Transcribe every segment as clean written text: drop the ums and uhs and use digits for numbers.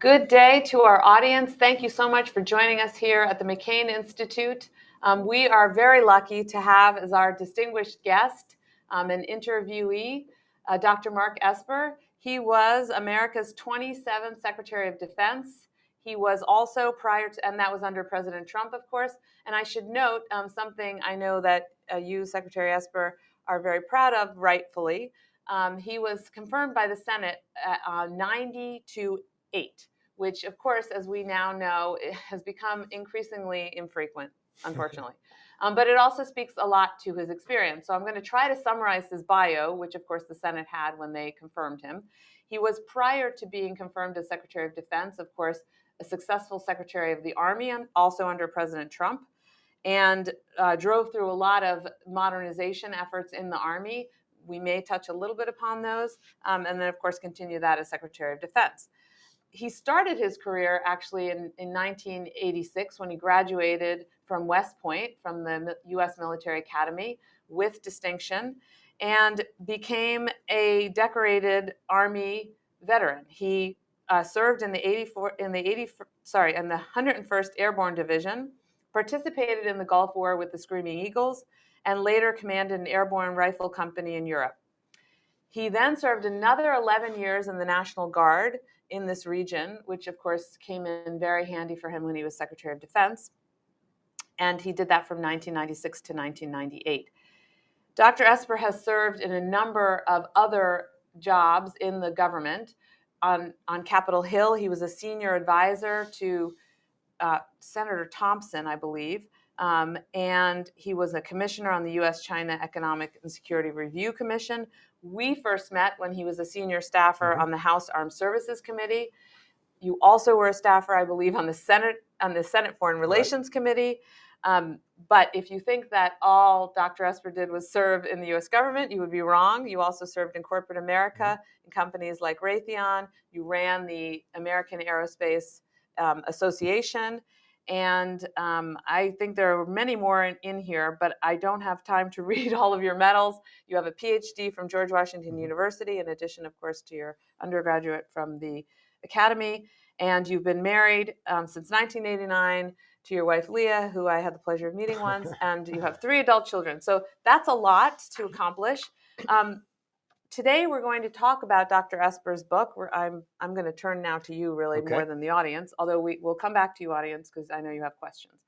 Good day to our audience. Thank you so much for joining us here at the McCain Institute. We are very lucky to have as our distinguished guest an interviewee, Dr. Mark Esper. He was America's 27th Secretary of Defense. He was also and that was under President Trump, of course. And I should note something I know that you, Secretary Esper, are very proud of, rightfully. He was confirmed by the Senate 90-8, which, of course, as we now know, has become increasingly infrequent, unfortunately. But it also speaks a lot to his experience. So I'm going to try to summarize his bio, which, of course, the Senate had when they confirmed him. He was, prior to being confirmed as Secretary of Defense, of course, a successful Secretary of the Army, also under President Trump, and drove through a lot of modernization efforts in the Army. We may touch a little bit upon those, and then, of course, continue that as Secretary of Defense. He started his career actually in 1986 when he graduated from West Point, from the U.S. Military Academy, with distinction, and became a decorated Army veteran. He served in the 101st Airborne Division, participated in the Gulf War with the Screaming Eagles, and later commanded an airborne rifle company in Europe. He then served another 11 years in the National Guard in this region, which of course came in very handy for him when he was Secretary of Defense. And he did that from 1996 to 1998. Dr. Esper has served in a number of other jobs in the government. On Capitol Hill, he was a senior advisor to Senator Thompson, I believe, and he was a commissioner on the U.S.-China Economic and Security Review Commission. We first met when he was a senior staffer on the House Armed Services Committee. You also were a staffer, I believe, on the Senate Foreign Relations Committee. But if you think that all Dr. Esper did was serve in the U.S. government, you would be wrong. You also served in corporate America, in companies like Raytheon. You ran the American Aerospace Association. And I think there are many more in here, but I don't have time to read all of your medals. You have a PhD from George Washington University, in addition, of course, to your undergraduate from the Academy. And you've been married since 1989 to your wife, Leah, who I had the pleasure of meeting once, and you have 3 adult children. So that's a lot to accomplish. Today, we're going to talk about Dr. Esper's book. I'm going to turn now to you, really, more than the audience, although we'll come back to you, audience, because I know you have questions,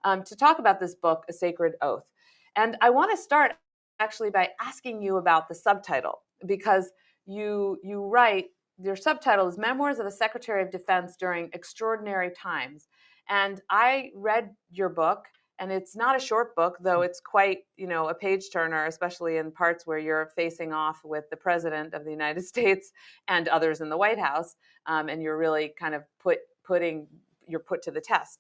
to talk about this book, A Sacred Oath. And I want to start, actually, by asking you about the subtitle, because you write, your subtitle is Memoirs of a Secretary of Defense During Extraordinary Times. And I read your book, and it's not a short book, though it's quite, a page turner, especially in parts where you're facing off with the President of the United States and others in the White House, and you're really kind of put to the test.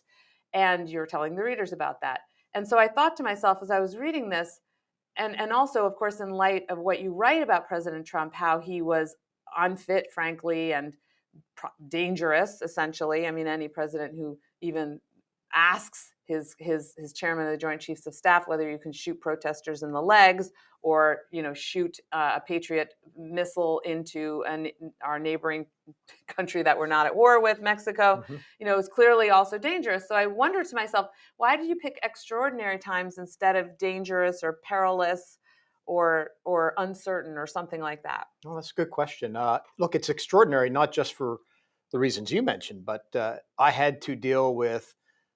And you're telling the readers about that. And so I thought to myself as I was reading this, and also, of course, in light of what you write about President Trump, how he was unfit, frankly, and dangerous, essentially. I mean, any president who even asks his chairman of the Joint Chiefs of Staff whether you can shoot protesters in the legs or shoot a Patriot missile into our neighboring country that we're not at war with, Mexico, is clearly also dangerous. So I wonder to myself, why did you pick extraordinary times instead of dangerous or perilous or uncertain or something like that? Well, that's a good question. Look, it's extraordinary, not just for the reasons you mentioned, but I had to deal with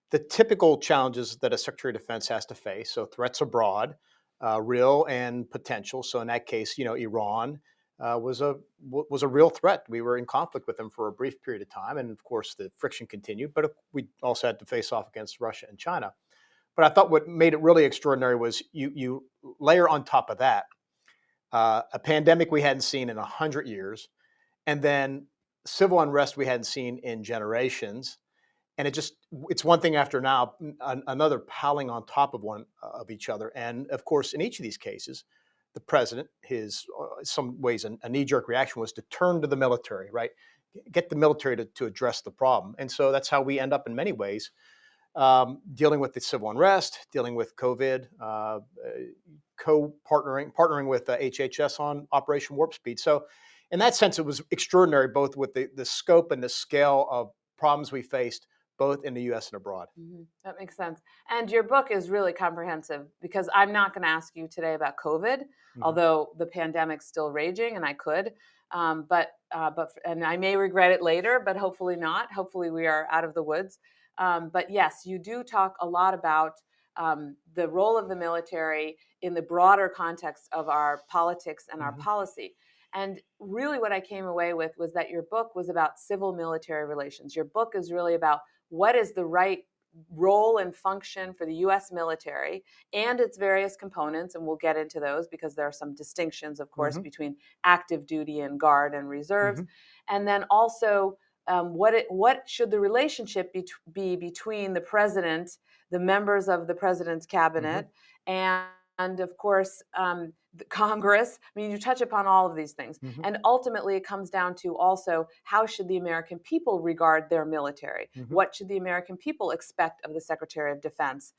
the typical challenges that a Secretary of Defense has to face. So threats abroad, real and potential. So in that case, Iran was a real threat. We were in conflict with them for a brief period of time. And of course, the friction continued, but we also had to face off against Russia and China. But I thought what made it really extraordinary was you layer on top of that a pandemic we hadn't seen in 100 years, and then civil unrest we hadn't seen in generations. And it's one thing after now, another piling on top of each other. And of course, in each of these cases, the president, some ways a knee-jerk reaction was to turn to the military, right? Get the military to address the problem. And so that's how we end up in many ways, dealing with the civil unrest, dealing with COVID, partnering with HHS on Operation Warp Speed. So in that sense, it was extraordinary, both with the scope and the scale of problems we faced, both in the U.S. and abroad. That makes sense. And your book is really comprehensive because I'm not going to ask you today about COVID, although the pandemic's still raging, and I could. And I may regret it later, but hopefully not. Hopefully we are out of the woods. But yes, you do talk a lot about the role of the military in the broader context of our politics and our policy. And really what I came away with was that your book was about civil-military relations. Your book is really about what is the right role and function for the U.S. military and its various components, and we'll get into those because there are some distinctions, of course, between active duty and guard and reserves. And then also, what should the relationship be between the president, the members of the president's cabinet, and of course, the Congress. I mean, you touch upon all of these things. And ultimately, it comes down to also how should the American people regard their military? What should the American people expect of the Secretary of Defense?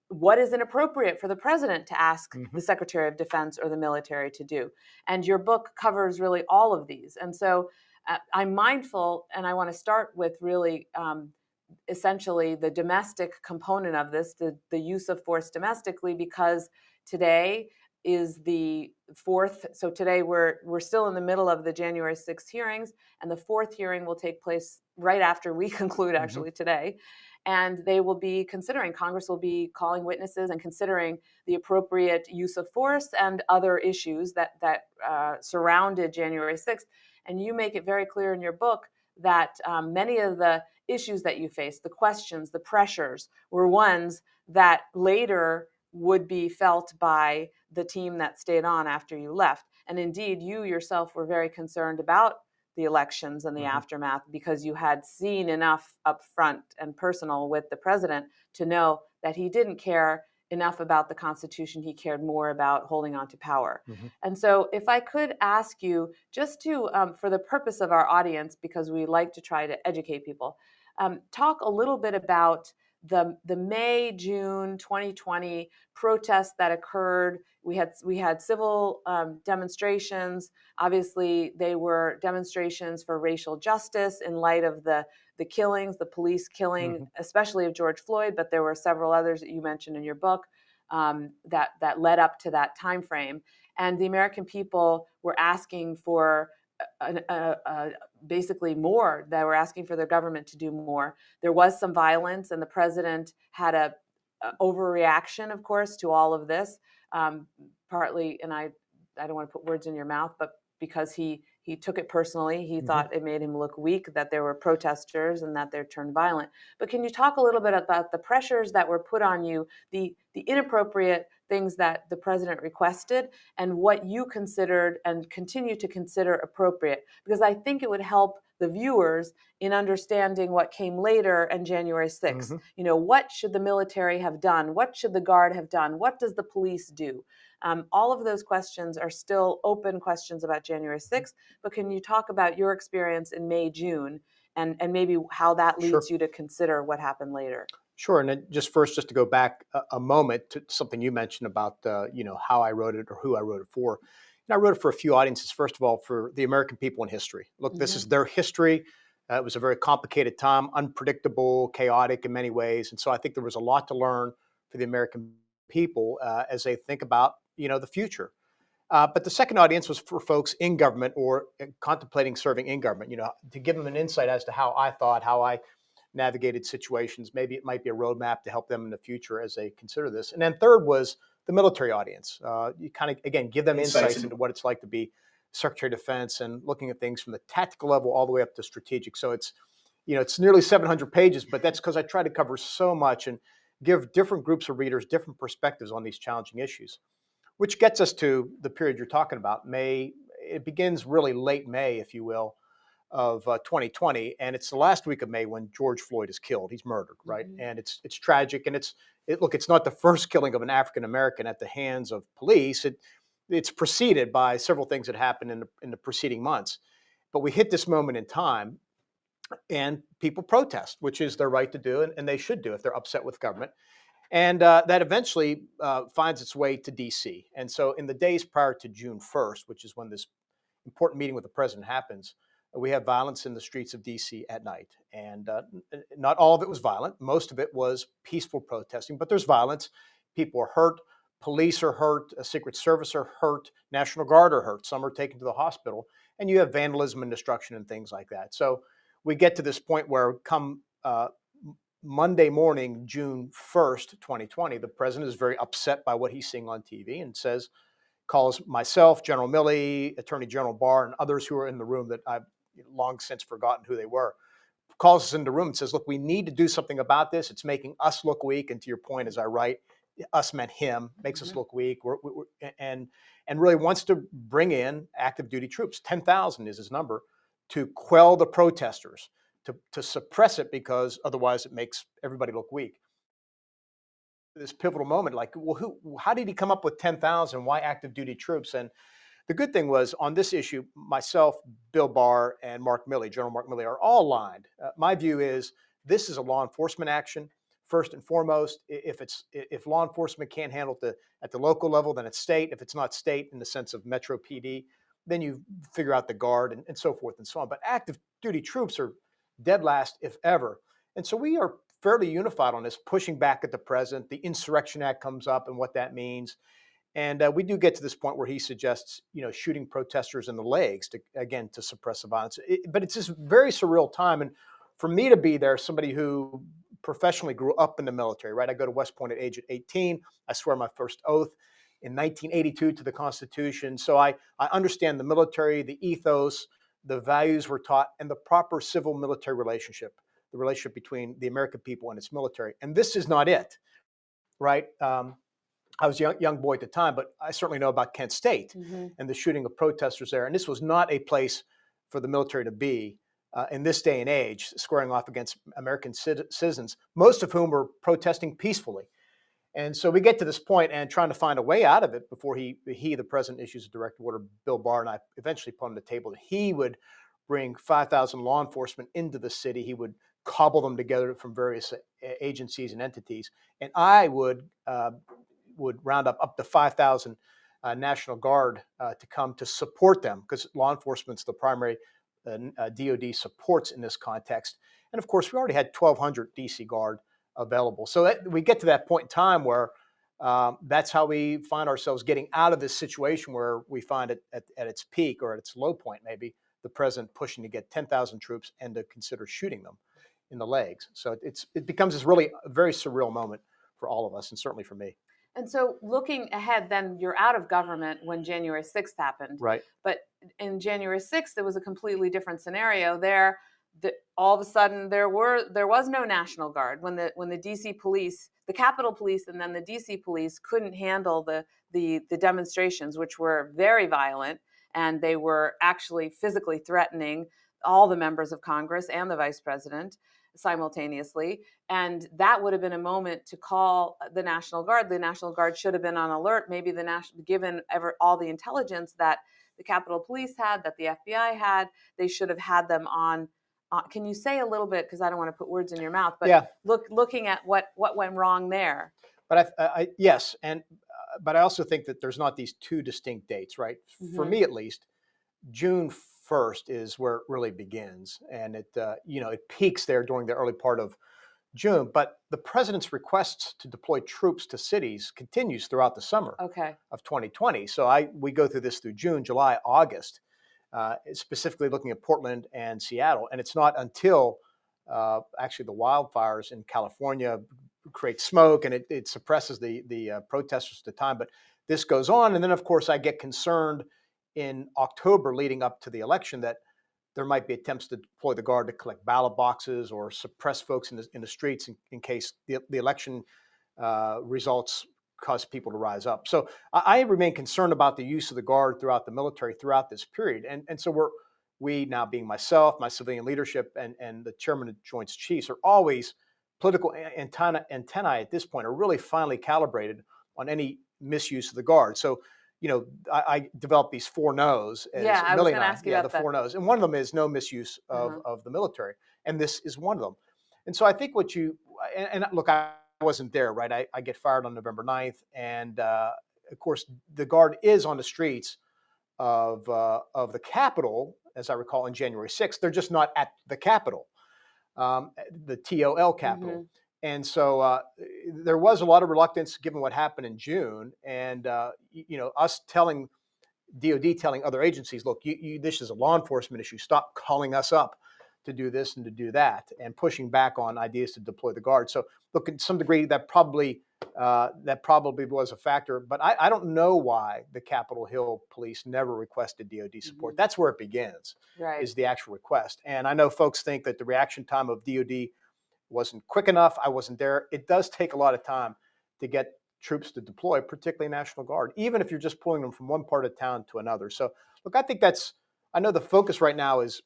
What is inappropriate for the president to ask the Secretary of Defense or the military to do? And your book covers really all of these. And so I'm mindful, and I want to start with really essentially the domestic component of this, the use of force domestically, because today is the fourth. So today we're still in the middle of the January 6th hearings, and the fourth hearing will take place right after we conclude, actually today. And they will be considering, Congress will be calling witnesses and considering the appropriate use of force and other issues that surrounded January 6th. And you make it very clear in your book that many of the issues that you faced, the questions, the pressures, were ones that later would be felt by the team that stayed on after you left. And indeed, you yourself were very concerned about the elections and the aftermath because you had seen enough up front and personal with the president to know that he didn't care enough about the Constitution. He cared more about holding on to power. And so if I could ask you just to, for the purpose of our audience, because we like to try to educate people, talk a little bit about the May, June 2020 protests that occurred. We had civil demonstrations. Obviously, they were demonstrations for racial justice in light of the killings, the police killing, especially of George Floyd, but there were several others that you mentioned in your book that led up to that time frame. And the American people were asking for basically more. They were asking for their government to do more. There was some violence, and the president had a overreaction, of course, to all of this. Partly, and I don't want to put words in your mouth, but because he took it personally, he thought it made him look weak, that there were protesters and that they turned violent. But can you talk a little bit about the pressures that were put on you, the inappropriate things that the president requested, and what you considered and continue to consider appropriate? Because I think it would help the viewers in understanding what came later and January 6th. You know, what should the military have done? What should the Guard have done? What does the police do? All of those questions are still open questions about January 6th, but can you talk about your experience in May, June, and maybe how that leads you to consider what happened later? Sure. And then just to go back a moment to something you mentioned about, how I wrote it or who I wrote it for. And I wrote it for a few audiences. First of all, for the American people in history. Look, this is their history. It was a very complicated time, unpredictable, chaotic in many ways. And so I think there was a lot to learn for the American people as they think about, the future. But the second audience was for folks in government or contemplating serving in government, to give them an insight as to how I navigated situations. Maybe it might be a roadmap to help them in the future as they consider this. And then third was the military audience. You kind of, again, give them insights into what it's like to be Secretary of Defense and looking at things from the tactical level all the way up to strategic. So it's nearly 700 pages, but that's because I try to cover so much and give different groups of readers different perspectives on these challenging issues, which gets us to the period you're talking about. May, it begins really late May, if you will, of 2020, and it's the last week of May when George Floyd is killed. He's murdered, right? And it's tragic, and it's not the first killing of an African American at the hands of police. It's preceded by several things that happened in the preceding months. But we hit this moment in time, and people protest, which is their right to do, and they should do if they're upset with government. And that eventually finds its way to D.C. And so in the days prior to June 1st, which is when this important meeting with the president happens, we have violence in the streets of DC at night. And not all of it was violent. Most of it was peaceful protesting, but there's violence. People are hurt. Police are hurt. A Secret Service are hurt. National Guard are hurt. Some are taken to the hospital. And you have vandalism and destruction and things like that. So we get to this point where come Monday morning, June 1st, 2020, the president is very upset by what he's seeing on TV and calls myself, General Milley, Attorney General Barr, and others who are in the room that I've long since forgotten who they were, calls us into the room and says, look, we need to do something about this. It's making us look weak. And to your point, as I write, us meant him, makes us look weak, and really wants to bring in active duty troops. 10,000 is his number, to quell the protesters, to suppress it, because otherwise it makes everybody look weak. This pivotal moment, like, well, how did he come up with 10,000? Why active duty troops? And the good thing was, on this issue, myself, Bill Barr, and Mark Milley, General Mark Milley, are all aligned. My view is this is a law enforcement action. First and foremost, if law enforcement can't handle it at the local level, then it's state. If it's not state in the sense of Metro PD, then you figure out the Guard and so forth and so on. But active duty troops are dead last, if ever. And so we are fairly unified on this, pushing back at the president. The Insurrection Act comes up and what that means. And we do get to this point where he suggests, shooting protesters in the legs to suppress the violence. But it's this very surreal time. And for me to be there, somebody who professionally grew up in the military, right? I go to West Point at age 18. I swear my first oath in 1982 to the Constitution. So I understand the military, the ethos, the values we're taught, and the proper civil-military relationship, the relationship between the American people and its military. And this is not it, right? I was a young boy at the time, but I certainly know about Kent State and the shooting of protesters there. And this was not a place for the military to be in this day and age, squaring off against American citizens, most of whom were protesting peacefully. And so we get to this point and trying to find a way out of it before the president, issues a directive order. Bill Barr and I eventually put on the table that he would bring 5,000 law enforcement into the city. He would cobble them together from various agencies and entities. And I would round up to 5,000 National Guard to come to support them, because law enforcement's the primary DOD supports in this context. And of course, we already had 1,200 DC Guard available. So we get to that point in time where that's how we find ourselves getting out of this situation where we find it at its peak, or at its low point, maybe, the president pushing to get 10,000 troops and to consider shooting them in the legs. So it becomes this really very surreal moment for all of us, and certainly for me. And so looking ahead, then you're out of government when January 6th happened. Right. But in January 6th, there was a completely different scenario there. All of a sudden, there was no National Guard when the DC police, the Capitol Police, and then the DC police couldn't handle the demonstrations, which were very violent, and they were actually physically threatening all the members of Congress and the vice president simultaneously. And that would have been a moment to call the National Guard. The National Guard should have been on alert. Maybe given all the intelligence that the Capitol Police had, that the FBI had, they should have had them on. Can you say a little bit, because I don't want to put words in your mouth, but yeah. looking at what went wrong there. But yes, but I also think that there's not these two distinct dates, right? For me, at least, June 1st is where it really begins, and it peaks there during the early part of June. But the president's requests to deploy troops to cities continues throughout the summer of 2020. So we go through this through June, July, August, specifically looking at Portland and Seattle. And it's not until actually the wildfires in California create smoke, and it suppresses the protesters at the time. But this goes on, and then of course I get concerned in October leading up to the election that there might be attempts to deploy the Guard to collect ballot boxes or suppress folks in the streets in case the election results cause people to rise up. So I remain concerned about the use of the Guard throughout the military throughout this period. And so we now, being myself, my civilian leadership, and the chairman of Joint Chiefs, are always political antennae at this point, are really finely calibrated on any misuse of the Guard. So I developed these 4 no's. Yeah, I was going to ask you about the 4 no's. And one of them is no misuse of the military. And this is one of them. And so I think and look, I wasn't there, right? I get fired on November 9th. And of course, the Guard is on the streets of the Capitol, as I recall, on January 6th. They're just not at the Capitol, the TOL Capitol. Mhm. And so there was a lot of reluctance given what happened in June, and us telling DoD telling other agencies, look, this is a law enforcement issue. Stop calling us up to do this and to do that, and pushing back on ideas to deploy the Guard. So, look, to some degree, that probably was a factor. But I don't know why the Capitol Hill police never requested DoD support. Mhm. That's where it begins, Right. is the actual request. And I know folks think that the reaction time of DoD wasn't quick enough. I wasn't there. It does take a lot of time to get troops to deploy, particularly National Guard, even if you're just pulling them from one part of town to another. So, look, I think I know the focus right now is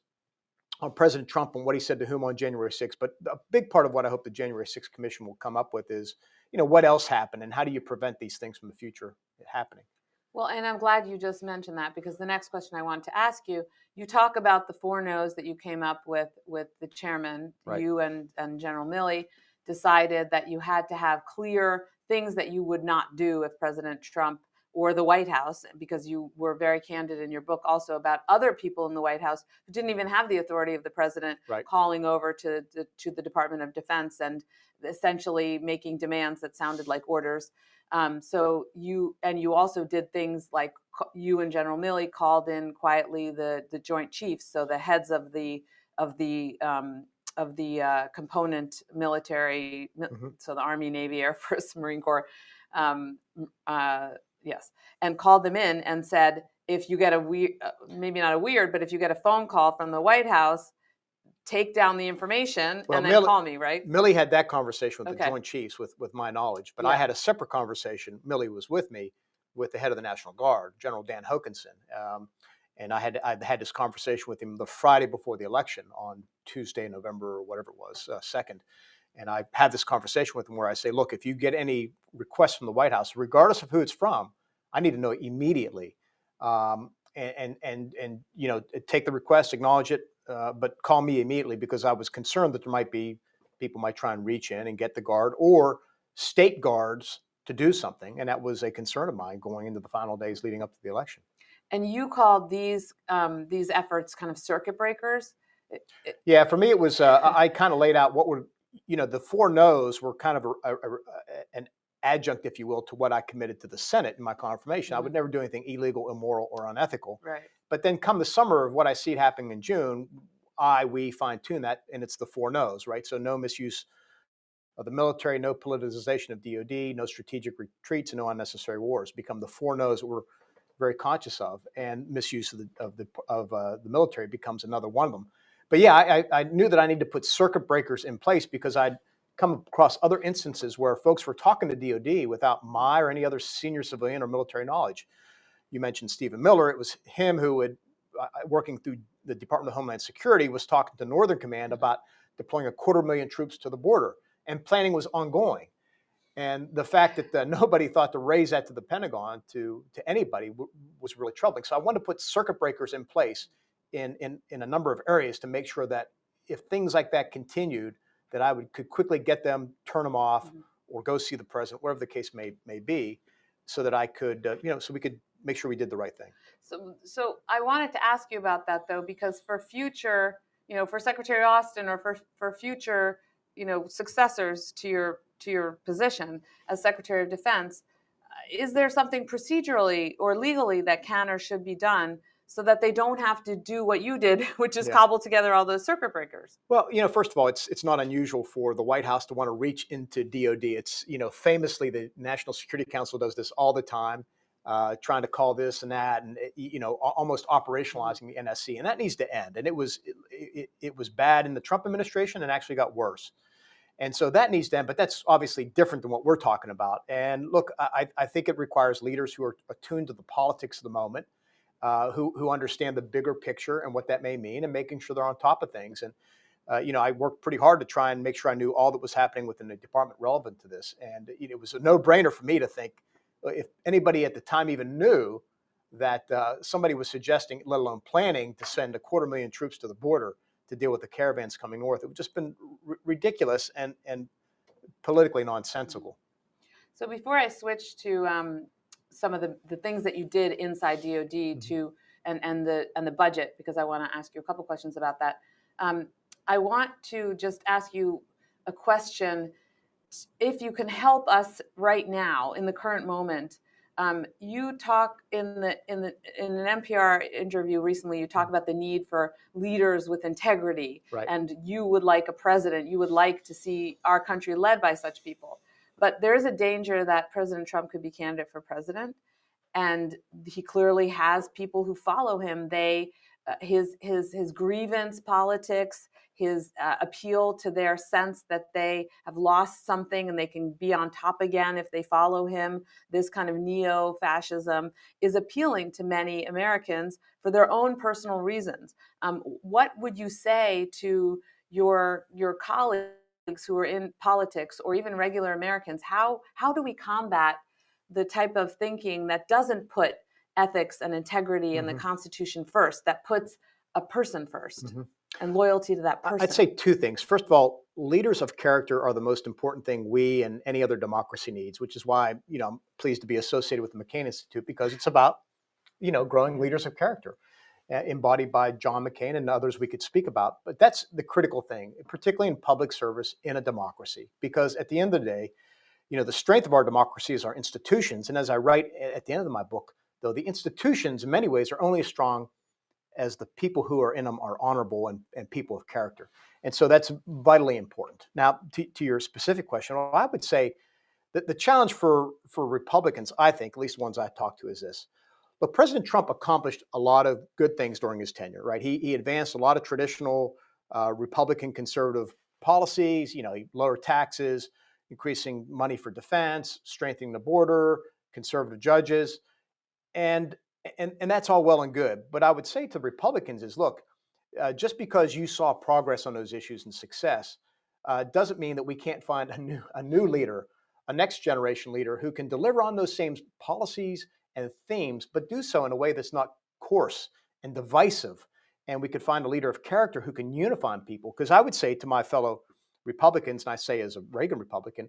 on President Trump and what he said to whom on January 6th. But a big part of what I hope the January 6th Commission will come up with is, what else happened and how do you prevent these things from the future happening? Well, and I'm glad you just mentioned that, because the next question I want to ask you, you talk about the 4 no's that you came up with the chairman. Right. You and General Milley decided that you had to have clear things that you would not do if President Trump or the White House, because you were very candid in your book also about other people in the White House who didn't even have the authority of the president, Right. calling over to the Department of Defense and essentially making demands that sounded like orders. So you also did things like you and General Milley called in quietly the Joint Chiefs, so the heads of the component military, Mhm. so the Army, Navy, Air Force, Marine Corps, um, yes, and called them in and said, if you get a weird, maybe not a weird, but if you get a phone call from the White House, take down the information Well, and then call me, right? Millie had that conversation with the Okay. Joint Chiefs with my knowledge, but I Yeah. had a separate conversation. Millie was with me with the head of the National Guard, General Dan Hokanson. And I had this conversation with him the Friday before the election on Tuesday, November, or whatever it was, 2nd. And I had this conversation with him where I say, look, if you get any requests from the White House, regardless of who it's from, I need to know immediately. And take the request, acknowledge it, but call me immediately, because I was concerned that there might be people might try and reach in and get the Guard or state guards to do something, and that was a concern of mine going into the final days leading up to the election. And you called these efforts kind of circuit breakers. Yeah, for me, it was I kind of laid out what were the 4 no's were kind of an adjunct, if you will, to what I committed to the Senate in my confirmation. I would never do anything illegal, immoral, or unethical. Right. But then come the summer of what I see happening in June, we fine tune that, and it's the 4 no's, right? So no misuse of the military, no politicization of DoD, no strategic retreats, and no unnecessary wars become the 4 no's that we're very conscious of, and misuse of the military becomes another one of them. But yeah, I knew that I need to put circuit breakers in place, because I'd come across other instances where folks were talking to DoD without my or any other senior civilian or military knowledge. You mentioned Stephen Miller. It was him who had, working through the Department of Homeland Security, was talking to Northern Command about deploying 250,000 troops to the border, and planning was ongoing. And the fact that nobody thought to raise that to the Pentagon to anybody was really troubling. So I wanted to put circuit breakers in place in a number of areas to make sure that if things like that continued, that could quickly get them, turn them off, or go see the president, whatever the case may be, so that I could, so we could make sure we did the right thing. So I wanted to ask you about that, though, because for future, for Secretary Austin, or for future, successors to your position as Secretary of Defense, is there something procedurally or legally that can or should be done so that they don't have to do what you did, which is cobble together all those circuit breakers? Well, first of all, it's not unusual for the White House to want to reach into DoD. It's, famously, the National Security Council does this all the time, trying to call this and that, and almost operationalizing the NSC, and that needs to end. And it was bad in the Trump administration, and actually got worse. And so that needs to end, but that's obviously different than what we're talking about. And look, I think it requires leaders who are attuned to the politics of the moment, who understand the bigger picture and what that may mean, and making sure they're on top of things. And I worked pretty hard to try and make sure I knew all that was happening within the department relevant to this. And it was a no-brainer for me to think, if anybody at the time even knew that somebody was suggesting, let alone planning, to send 250,000 troops to the border to deal with the caravans coming north, it would just been ridiculous and politically nonsensical. So before I switch to some of the things that you did inside DoD to and the budget, because I want to ask you a couple questions about that. I want to just ask you a question. If you can help us right now in the current moment, you talk in an NPR interview recently. You talk about the need for leaders with integrity, Right. and you would like a president. You would like to see our country led by such people. But there is a danger that President Trump could be candidate for president, and he clearly has people who follow him. His grievance politics, his appeal to their sense that they have lost something and they can be on top again if they follow him. This kind of neo-fascism is appealing to many Americans for their own personal reasons. What would you say to your colleagues who are in politics, or even regular Americans? How do we combat the type of thinking that doesn't put ethics and integrity and the Constitution first, that puts a person first and loyalty to that person? I'd say two things. First of all, leaders of character are the most important thing we and any other democracy needs, which is why, I'm pleased to be associated with the McCain Institute, because it's about, growing leaders of character, embodied by John McCain and others we could speak about. But that's the critical thing, particularly in public service in a democracy, because at the end of the day, the strength of our democracy is our institutions. And as I write at the end of my book, though, the institutions in many ways are only as strong as the people who are in them are honorable and people of character. And so that's vitally important. Now, to your specific question, well, I would say that the challenge for Republicans, I think, at least ones I talked to, is this. Look, President Trump accomplished a lot of good things during his tenure, right? He advanced a lot of traditional Republican conservative policies. He lowered taxes, increasing money for defense, strengthening the border, conservative judges, and that's all well and good. But I would say to Republicans is, look, just because you saw progress on those issues and success, doesn't mean that we can't find a new leader, a next generation leader who can deliver on those same policies and themes, but do so in a way that's not coarse and divisive. And we could find a leader of character who can unify people. Because I would say to my fellow Republicans, and I say as a Reagan Republican,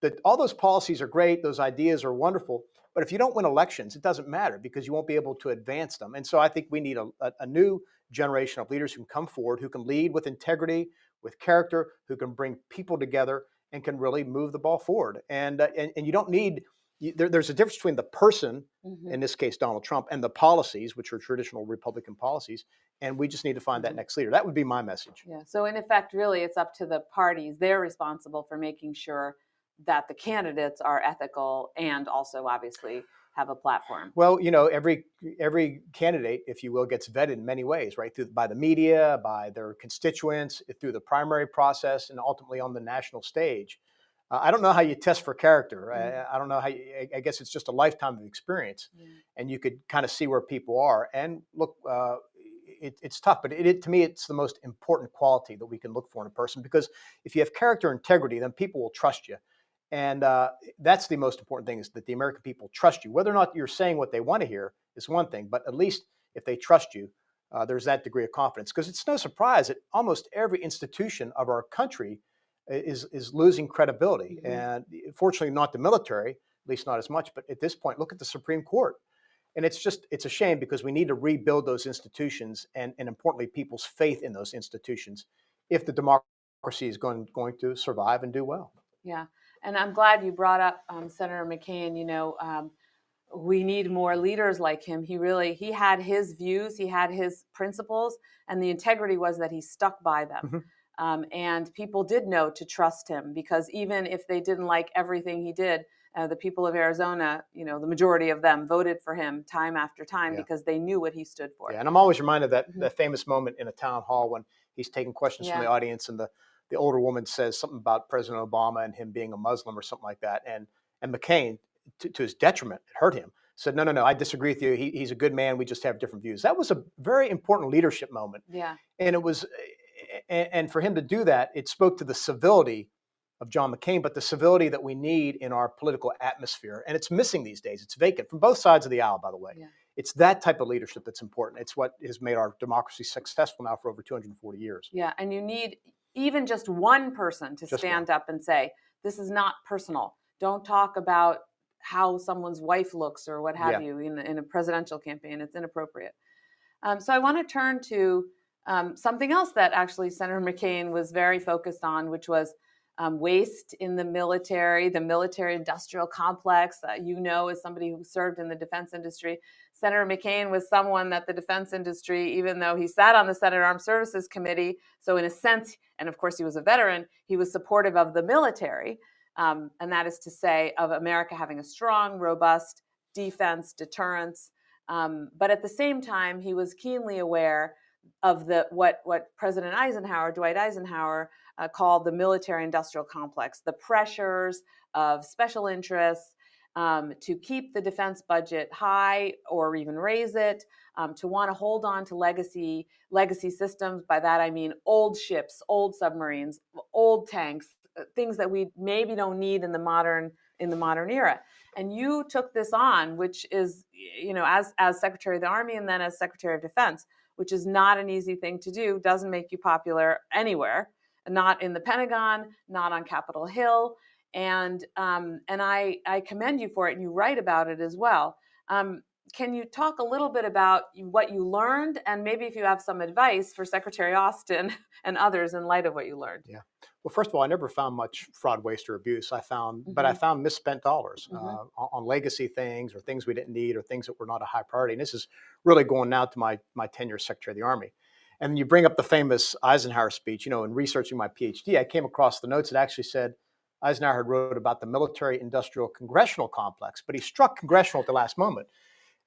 that all those policies are great, those ideas are wonderful, but if you don't win elections, it doesn't matter, because you won't be able to advance them. And so I think we need a new generation of leaders who can come forward, who can lead with integrity, with character, who can bring people together and can really move the ball forward. And you don't need, there's a difference between the person, in this case Donald Trump, and the policies, which are traditional Republican policies. And we just need to find that next leader. That would be my message. Yeah. So in effect, really, it's up to the parties. They're responsible for making sure that the candidates are ethical and also obviously have a platform. Well, every candidate, if you will, gets vetted in many ways, right? By the media, by their constituents, through the primary process, and ultimately on the national stage. I don't know how you test for character. I don't know how I guess it's just a lifetime of experience, and you could kind of see where people are. And look, it's tough, but to me, it's the most important quality that we can look for in a person, because if you have character and integrity, then people will trust you. And that's the most important thing, is that the American people trust you. Whether or not you're saying what they want to hear is one thing, but at least if they trust you, there's that degree of confidence. Because it's no surprise that almost every institution of our country is losing credibility. And fortunately, not the military, at least not as much. But at this point, look at the Supreme Court. And it's a shame, because we need to rebuild those institutions and importantly, people's faith in those institutions if the democracy is going to survive and do well. Yeah. And I'm glad you brought up Senator McCain. We need more leaders like him. He had his views, he had his principles, and the integrity was that he stuck by them. And people did know to trust him, because even if they didn't like everything he did, the people of Arizona, the majority of them voted for him time after time because they knew what he stood for. Yeah, and I'm always reminded of that famous moment in a town hall when he's taking questions from the audience, and the older woman says something about President Obama and him being a Muslim or something like that. And McCain, to his detriment, it hurt him, said, no, I disagree with you. He's a good man. We just have different views. That was a very important leadership moment. Yeah. And it was, and for him to do that, it spoke to the civility of John McCain, but the civility that we need in our political atmosphere. And it's missing these days. It's vacant from both sides of the aisle, by the way. Yeah. It's that type of leadership that's important. It's what has made our democracy successful now for over 240 years. Yeah, and you need even just one person to stand up and say, this is not personal. Don't talk about how someone's wife looks or what have Yeah. you in a presidential campaign. It's inappropriate. So I want to turn to something else that actually Senator McCain was very focused on, which was waste in the military industrial complex. As somebody who served in the defense industry, Senator McCain was someone that the defense industry, even though he sat on the Senate Armed Services Committee, so in a sense, and of course he was a veteran, he was supportive of the military. And that is to say, of America having a strong, robust defense, deterrence. But at the same time, he was keenly aware of what Dwight Eisenhower, called the military-industrial complex, the pressures of special interests to keep the defense budget high or even raise it, to want to hold on to legacy systems. By that I mean old ships, old submarines, old tanks, things that we maybe don't need in the modern era. And you took this on, which is, as Secretary of the Army and then as Secretary of Defense, which is not an easy thing to do, doesn't make you popular anywhere, not in the Pentagon, not on Capitol Hill. And I commend you for it, and you write about it as well. Can you talk a little bit about what you learned, and maybe if you have some advice for Secretary Austin and others in light of what you learned? Yeah. Well, first of all, I never found much fraud, waste, or abuse. But I Mhm. found misspent dollars Mhm. on legacy things or things we didn't need or things that were not a high priority. And this is really going now to my tenure as Secretary of the Army. And you bring up the famous Eisenhower speech. In researching my PhD, I came across the notes that actually said Eisenhower had wrote about the military-industrial congressional complex, but he struck congressional at the last moment.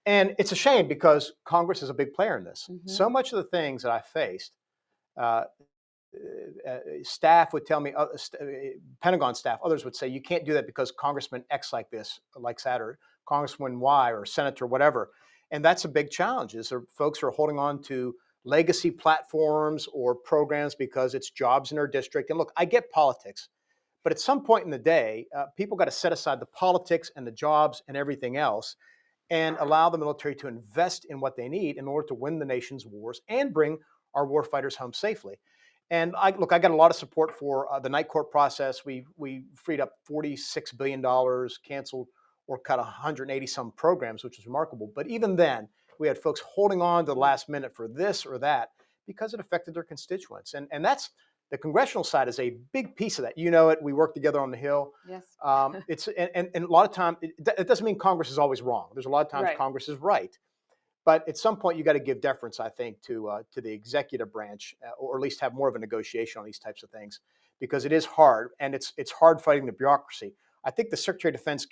And it's a shame because Congress is a big player in this. Mhm. So much of the things that I faced, uh, staff would tell me, Pentagon staff, others would say, you can't do that because Congressman X like this, likes that, or Congressman Y, or Senator whatever. And that's a big challenge. Is there folks who are holding on to legacy platforms or programs because it's jobs in their district. And look, I get politics, but at some point in the day, people got to set aside the politics and the jobs and everything else and allow the military to invest in what they need in order to win the nation's wars and bring our warfighters home safely. And I got a lot of support for the night court process. We freed up $46 billion, canceled or cut 180 some programs, which was remarkable. But even then, we had folks holding on to the last minute for this or that because it affected their constituents. And that's the congressional side is a big piece of that. You know it. We work together on the Hill. Yes. It's and a lot of time it doesn't mean Congress is always wrong. There's a lot of times Right. Congress is right. But at some point, you got to give deference, I think, to the executive branch, or at least have more of a negotiation on these types of things, because it is hard, and it's hard fighting the bureaucracy. I think the Secretary of Defense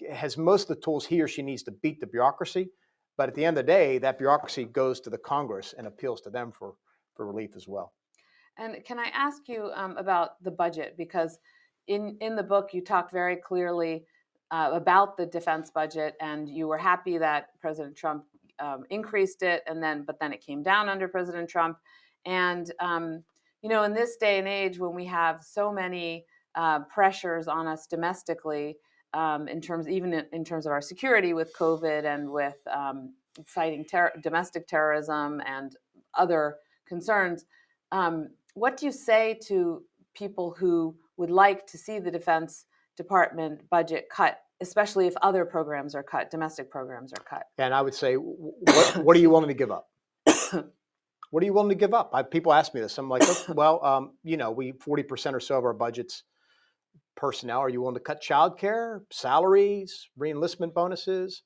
has most of the tools he or she needs to beat the bureaucracy, but at the end of the day, that bureaucracy goes to the Congress and appeals to them for relief as well. And can I ask you about the budget? Because in the book, you talk very clearly about the defense budget, and you were happy that President Trump increased it, but then it came down under President Trump. And in this day and age, when we have so many pressures on us domestically, in terms of our security with COVID and with fighting domestic terrorism and other concerns. What do you say to people who would like to see the Defense Department budget cut, especially if other programs are cut, domestic programs are cut? And I would say, what are you willing to give up? What are you willing to give up? People ask me this. I'm like, well, we 40% or so of our budget's personnel. Are you willing to cut childcare, salaries, reenlistment bonuses,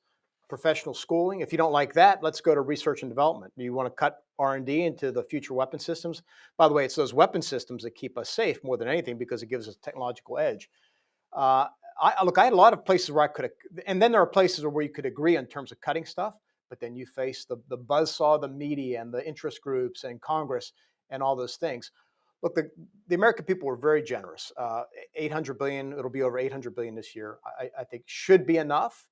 professional schooling? If you don't like that, let's go to research and development. Do you want to cut R&D into the future weapon systems? By the way, it's those weapon systems that keep us safe more than anything because it gives us a technological edge. I had a lot of places where I could have, and then there are places where you could agree in terms of cutting stuff, but then you face the buzzsaw of the media and the interest groups and Congress and all those things. Look, the American people were very generous. 800 billion, it'll be over 800 billion this year. I think should be enough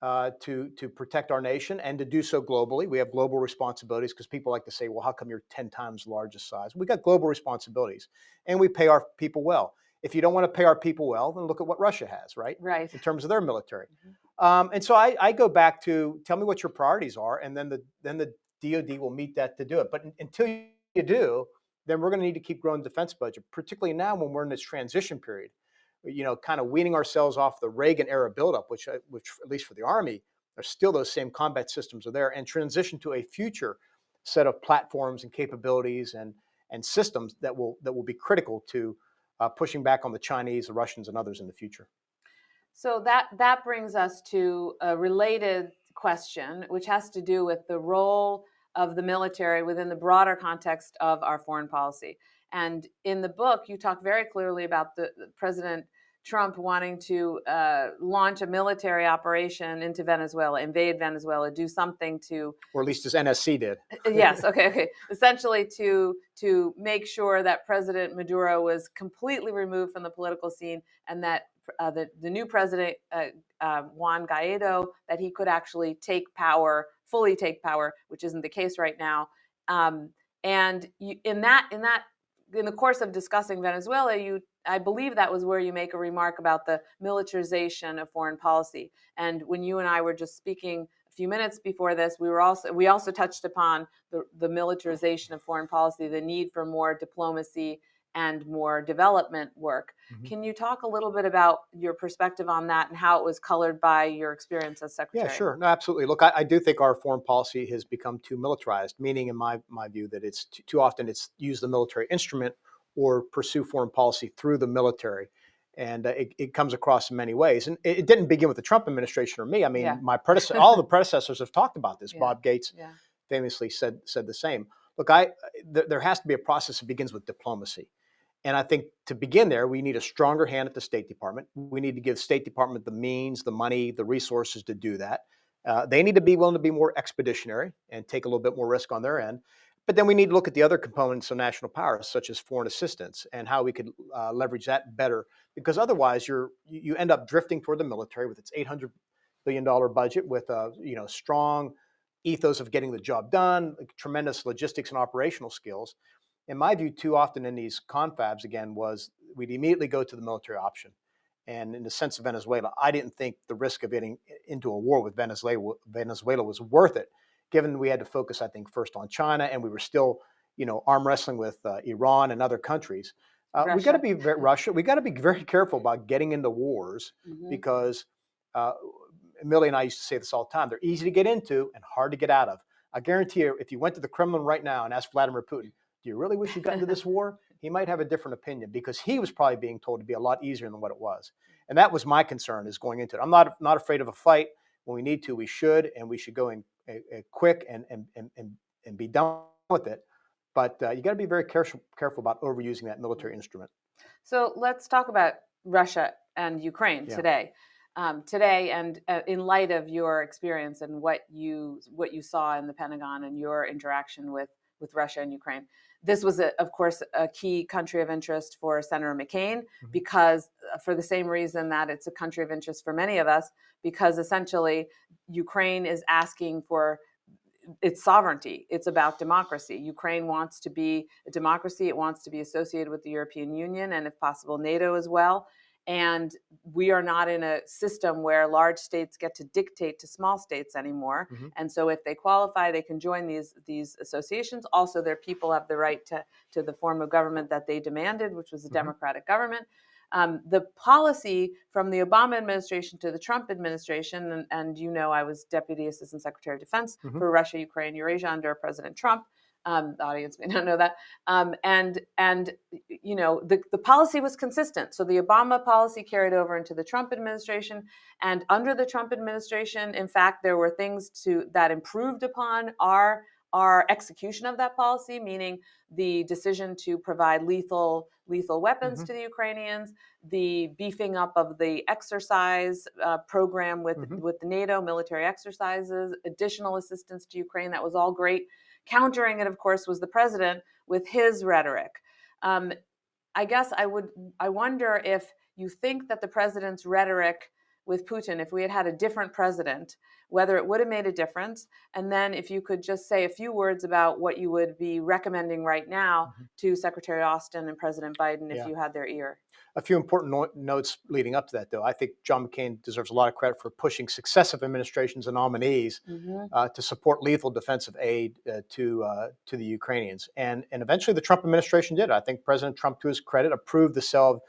to protect our nation and to do so globally. We have global responsibilities because people like to say, well, how come you're 10 times the largest size? We got global responsibilities and we pay our people well. If you don't want to pay our people well, then look at what Russia has, right? Right. In terms of their military. And so I go back to tell me what your priorities are, and then the DoD will meet that to do it. But until you do, then we're going to need to keep growing the defense budget, particularly now when we're in this transition period kind of weaning ourselves off the Reagan era buildup, which at least for the Army, are still those same combat systems are there, and transition to a future set of platforms and capabilities and systems that will be critical to pushing back on the Chinese, the Russians, and others in the future. So that brings us to a related question, which has to do with the role of the military within the broader context of our foreign policy. And in the book, you talk very clearly about the President Trump wanting to launch a military operation into Venezuela, invade Venezuela, do something to, or at least as NSC did. Yes, okay. Essentially to make sure that President Maduro was completely removed from the political scene, and that the new president, Juan Guaido, that he could actually fully take power, which isn't the case right now. And in the course of discussing Venezuela, I believe that was where you make a remark about the militarization of foreign policy. And when you and I were just speaking a few minutes before this, we also touched upon the militarization of foreign policy, the need for more diplomacy and more development work. Mm-hmm. Can you talk a little bit about your perspective on that and how it was colored by your experience as secretary? Yeah, sure. No, absolutely. Look, I do think our foreign policy has become too militarized, meaning in my view that it's too often it's use the military instrument or pursue foreign policy through the military. And it comes across in many ways. And it didn't begin with the Trump administration or me. I mean, all the predecessors have talked about this. Yeah. Bob Gates famously said the same. Look, there has to be a process that begins with diplomacy. And I think to begin there, we need a stronger hand at the State Department. We need to give State Department the means, the money, the resources to do that. They need to be willing to be more expeditionary and take a little bit more risk on their end. But then we need to look at the other components of national power, such as foreign assistance, and how we could leverage that better. Because otherwise, you end up drifting toward the military with its $800 billion budget, with a strong ethos of getting the job done, tremendous logistics and operational skills. In my view, too often in these confabs, again, was we'd immediately go to the military option. And in the sense of Venezuela, I didn't think the risk of getting into a war with Venezuela was worth it, given we had to focus, I think, first on China, and we were still, arm wrestling with Iran and other countries. We got to be Russia. We got to be very careful about getting into wars, because Millie and I used to say this all the time. They're easy to get into and hard to get out of. I guarantee you, if you went to the Kremlin right now and asked Vladimir Putin, do you really wish you got into this war? He might have a different opinion, because he was probably being told to be a lot easier than what it was. And that was my concern, is going into it. I'm not afraid of a fight. When we need to, we should, and we should go in quick and be done with it. But you got to be very careful about overusing that military instrument. So let's talk about Russia and Ukraine today. Today, and in light of your experience and what you saw in the Pentagon and your interaction with Russia and Ukraine. This was, of course, a key country of interest for Senator McCain, because for the same reason that it's a country of interest for many of us, because essentially Ukraine is asking for its sovereignty. It's about democracy. Ukraine wants to be a democracy. It wants to be associated with the European Union and, if possible, NATO as well. And we are not in a system where large states get to dictate to small states anymore. And so if they qualify, they can join these associations. Also, their people have the right to the form of government that they demanded, which was a democratic government. The policy from the Obama administration to the Trump administration, and I was Deputy Assistant Secretary of Defense for Russia, Ukraine, Eurasia under President Trump. The audience may not know that. The policy was consistent. So the Obama policy carried over into the Trump administration. And under the Trump administration, in fact, there were things that improved upon our execution of that policy, meaning the decision to provide lethal weapons to the Ukrainians, the beefing up of the exercise program with the NATO military exercises, additional assistance to Ukraine. That was all great. Countering it, of course, was the president with his rhetoric. I guess I wonder if you think that the president's rhetoric with Putin, if we had had a different president, whether it would have made a difference. And then if you could just say a few words about what you would be recommending right now to Secretary Austin and President Biden if you had their ear. A few important notes leading up to that, though. I think John McCain deserves a lot of credit for pushing successive administrations and nominees to support lethal defensive aid to the Ukrainians. And eventually the Trump administration did. I think President Trump, to his credit, approved the sale of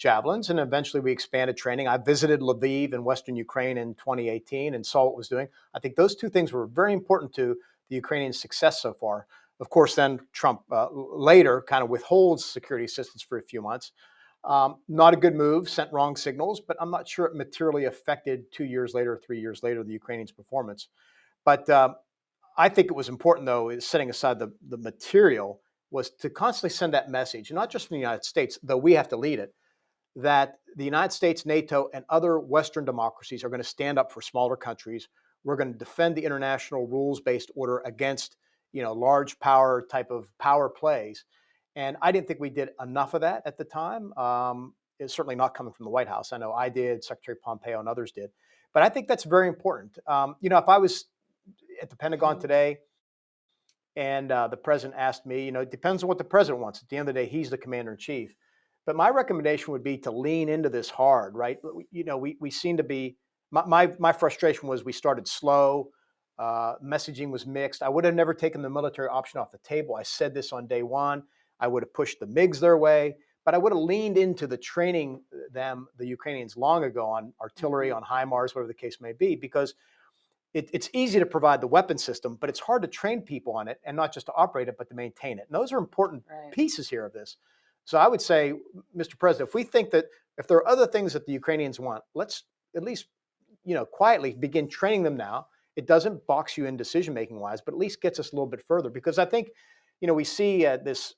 javelins, and eventually we expanded training. I visited Lviv in Western Ukraine in 2018 and saw what it was doing. I think those two things were very important to the Ukrainian success so far. Of course, then Trump later kind of withholds security assistance for a few months. Not a good move, sent wrong signals, but I'm not sure it materially affected 2 years later, 3 years later, the Ukrainians' performance. But I think it was important, though, is setting aside the material, was to constantly send that message, and not just from the United States, though we have to lead it, that the United States, NATO, and other Western democracies are going to stand up for smaller countries. We're going to defend the international rules-based order against, large power type of power plays. And I didn't think we did enough of that at the time. It's certainly not coming from the White House. I know I did, Secretary Pompeo and others did. But I think that's very important. If I was at the Pentagon today and the president asked me, it depends on what the president wants. At the end of the day, he's the commander in chief. But my recommendation would be to lean into this hard, right? We seem to be, my frustration was we started slow. Messaging was mixed. I would have never taken the military option off the table. I said this on day one. I would have pushed the MiGs their way, but I would have leaned into the training the Ukrainians long ago on artillery, on HIMARS, whatever the case may be, because it's easy to provide the weapon system, but it's hard to train people on it, and not just to operate it, but to maintain it. And those are important pieces here of this. So I would say, Mr. President, if we think that if there are other things that the Ukrainians want, let's at least, quietly begin training them now. It doesn't box you in decision-making wise, but at least gets us a little bit further. Because I think, we see this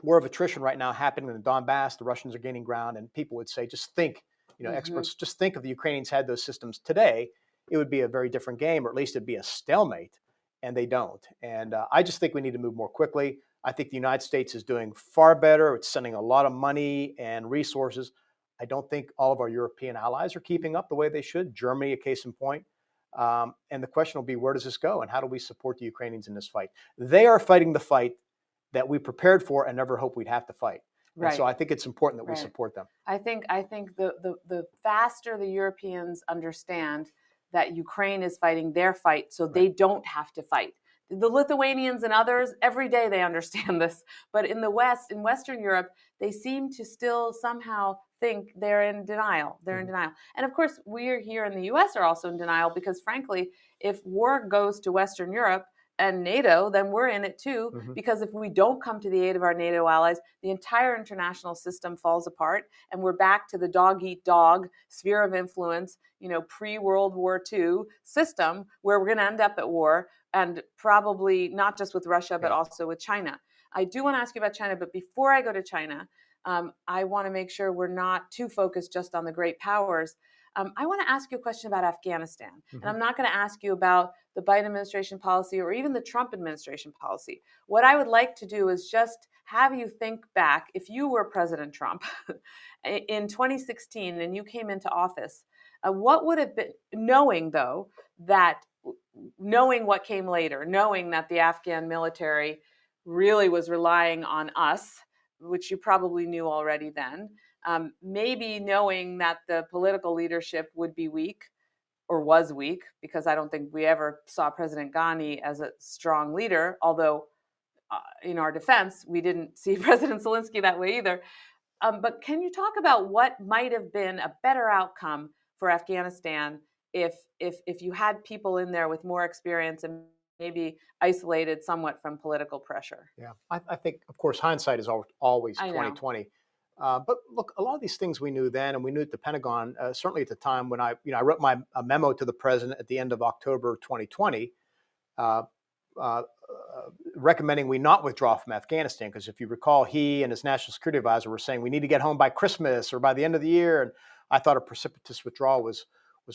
war of attrition right now happening in the Donbass. The Russians are gaining ground, and people would say, just think, experts, just think if the Ukrainians had those systems today, it would be a very different game, or at least it'd be a stalemate, and they don't. And I just think we need to move more quickly. I think the United States is doing far better. It's sending a lot of money and resources. I don't think all of our European allies are keeping up the way they should. Germany, a case in point. And the question will be, where does this go? And how do we support the Ukrainians in this fight? They are fighting the fight that we prepared for and never hoped we'd have to fight. Right. And so I think it's important that we support them. I think the faster the Europeans understand that Ukraine is fighting their fight so they don't have to fight. The Lithuanians and others, every day they understand this. But in the West, in Western Europe, they seem to still somehow think they're in denial. They're in denial. And of course, we're here in the US are also in denial because, frankly, if war goes to Western Europe and NATO, then we're in it too. Because if we don't come to the aid of our NATO allies, the entire international system falls apart, and we're back to the dog-eat-dog sphere of influence, pre-World War II system, where we're going to end up at war, and probably not just with Russia, but also with China. I do want to ask you about China, but before I go to China, I want to make sure we're not too focused just on the great powers. I want to ask you a question about Afghanistan. And I'm not going to ask you about the Biden administration policy or even the Trump administration policy. What I would like to do is just have you think back, if you were President Trump in 2016 and you came into office, what would have been, knowing what came later, knowing that the Afghan military really was relying on us, which you probably knew already then, maybe knowing that the political leadership would be weak or was weak, because I don't think we ever saw President Ghani as a strong leader, although in our defense, we didn't see President Zelensky that way either. But can you talk about what might have been a better outcome for Afghanistan if you had people in there with more experience and maybe isolated somewhat from political pressure? Yeah, I think, of course, hindsight is always 2020. But look, a lot of these things we knew then, and we knew at the Pentagon, certainly at the time when I wrote a memo to the president at the end of October 2020, recommending we not withdraw from Afghanistan, because if you recall, he and his national security advisor were saying we need to get home by Christmas or by the end of the year, and I thought a precipitous withdrawal was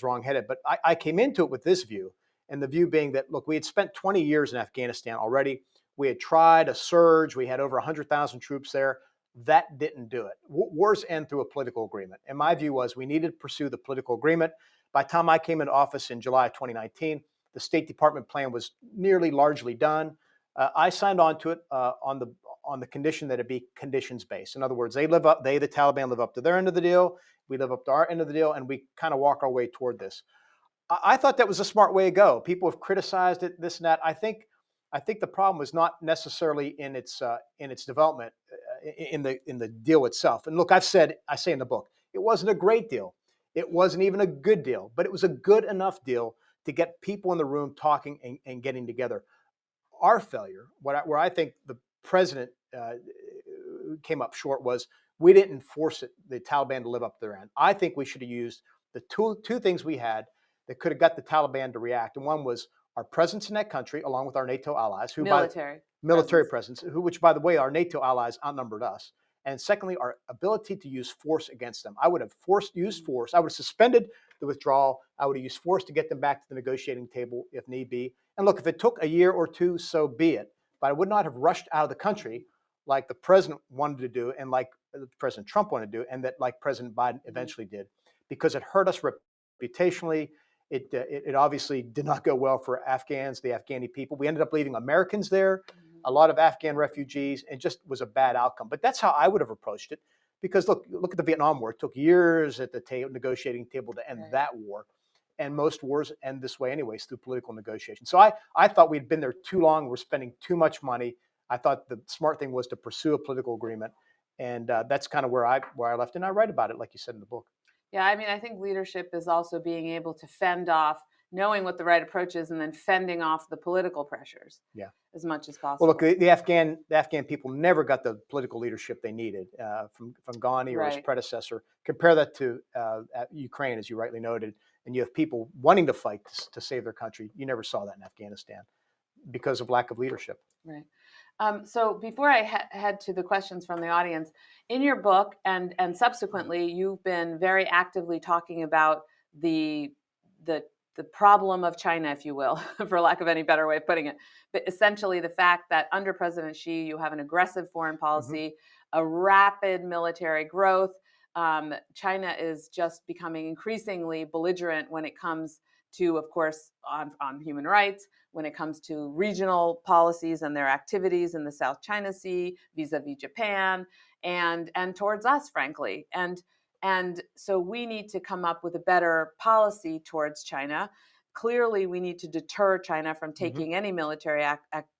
wrong-headed. But I came into it with this view, and the view being that, look, we had spent 20 years in Afghanistan already. We had tried a surge. We had over 100,000 troops there. That didn't do it. Wars end through a political agreement. And my view was we needed to pursue the political agreement. By the time I came into office in July of 2019, the State Department plan was nearly largely done. I signed on to it on the condition that it be conditions-based. In other words, the Taliban live up to their end of the deal, we live up to our end of the deal, and we kind of walk our way toward this. I thought that was a smart way to go. People have criticized it, this and that. I think the problem was not necessarily in its development. in the deal itself. And look, I say in the book, it wasn't a great deal. It wasn't even a good deal, but it was a good enough deal to get people in the room talking and getting together. Our failure, where I think the president came up short, was we didn't force the Taliban to live up to their end. I think we should have used the two things we had that could have got the Taliban to react. And one was our presence in that country, along with our NATO allies, who military presence, which, by the way, our NATO allies outnumbered us. And secondly, our ability to use force against them. I would have used force. I would have suspended the withdrawal. I would have used force to get them back to the negotiating table if need be. And look, if it took a year or two, so be it. But I would not have rushed out of the country like the president wanted to do, and like President Trump wanted to do, and that like President Biden eventually did, because it hurt us reputationally. It obviously did not go well for Afghans, the Afghani people. We ended up leaving Americans there, a lot of Afghan refugees, and just was a bad outcome. But that's how I would have approached it, because look at the Vietnam War. It took years at the negotiating table to end that war. And most wars end this way anyways, through political negotiation. So I thought we'd been there too long. We're spending too much money. I thought the smart thing was to pursue a political agreement. And that's kind of where I left. And I write about it, like you said in the book. Yeah, I mean, I think leadership is also being able to fend off, knowing what the right approach is, and then fending off the political pressures as much as possible. Well, look, the Afghan people never got the political leadership they needed from Ghani or his predecessor. Compare that to Ukraine, as you rightly noted, and you have people wanting to fight to save their country. You never saw that in Afghanistan because of lack of leadership. Right. So before I head to the questions from the audience, in your book and subsequently, you've been very actively talking about the problem of China, if you will, for lack of any better way of putting it. But essentially the fact that under President Xi, you have an aggressive foreign policy, a rapid military growth. China is just becoming increasingly belligerent when it comes to, of course, on human rights, when it comes to regional policies and their activities in the South China Sea, vis-a-vis Japan, and towards us, frankly. And so we need to come up with a better policy towards China. Clearly, we need to deter China from taking any military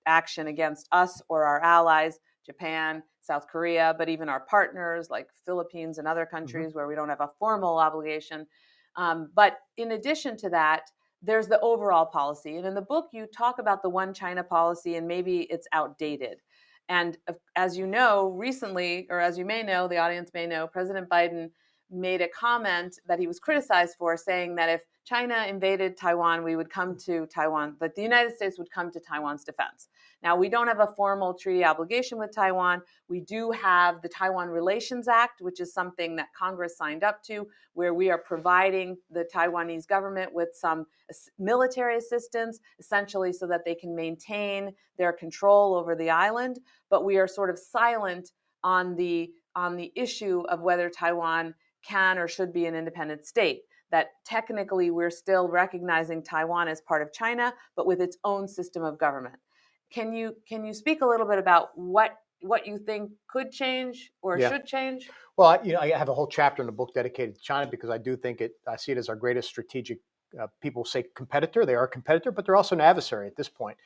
action against us or our allies, Japan, South Korea, but even our partners like Philippines and other countries where we don't have a formal obligation. But in addition to that, there's the overall policy. And in the book, you talk about the one China policy, and maybe it's outdated. And as you know, recently, or as you may know, the audience may know, President Biden made a comment that he was criticized for, saying that if China invaded Taiwan, we would come to Taiwan, that the United States would come to Taiwan's defense. Now, we don't have a formal treaty obligation with Taiwan. We do have the Taiwan Relations Act, which is something that Congress signed up to, where we are providing the Taiwanese government with some military assistance, essentially so that they can maintain their control over the island. But we are sort of silent on the issue of whether Taiwan can or should be an independent state. That technically we're still recognizing Taiwan as part of China, but with its own system of government. Can you speak a little bit about what you think could change or should change? Well, I have a whole chapter in the book dedicated to China, because I do think I see it as our greatest strategic, people say competitor. They are a competitor, but they're also an adversary at this point.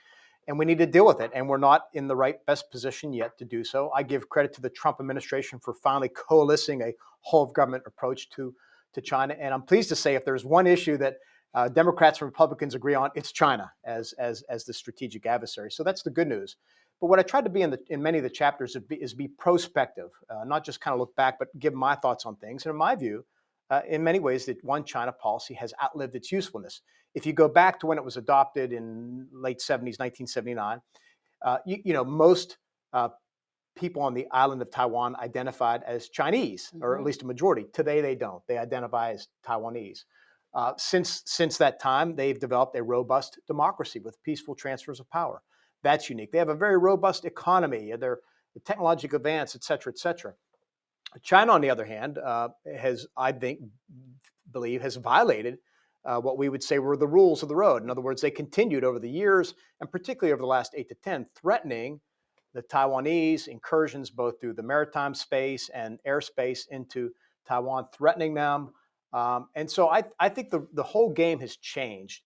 And we need to deal with it. And we're not in the best position yet to do so. I give credit to the Trump administration for finally coalescing a whole of government approach to China. And I'm pleased to say, if there's one issue that Democrats and Republicans agree on, it's China as the strategic adversary. So that's the good news. But what I tried to be in many of the chapters is be prospective, not just kind of look back, but give my thoughts on things. And in my view, in many ways, that one China policy has outlived its usefulness. If you go back to when it was adopted in late 70s, 1979, most people on the island of Taiwan identified as Chinese, or at least a majority. Today, they don't. They identify as Taiwanese. Since that time, they've developed a robust democracy with peaceful transfers of power. That's unique. They have a very robust economy. They're technologically advanced, et cetera, et cetera. China, on the other hand, has violated what we would say were the rules of the road. In other words, they continued over the years, and particularly over the last 8 to 10, threatening the Taiwanese incursions both through the maritime space and airspace into Taiwan, threatening them. And so I think the whole game has changed.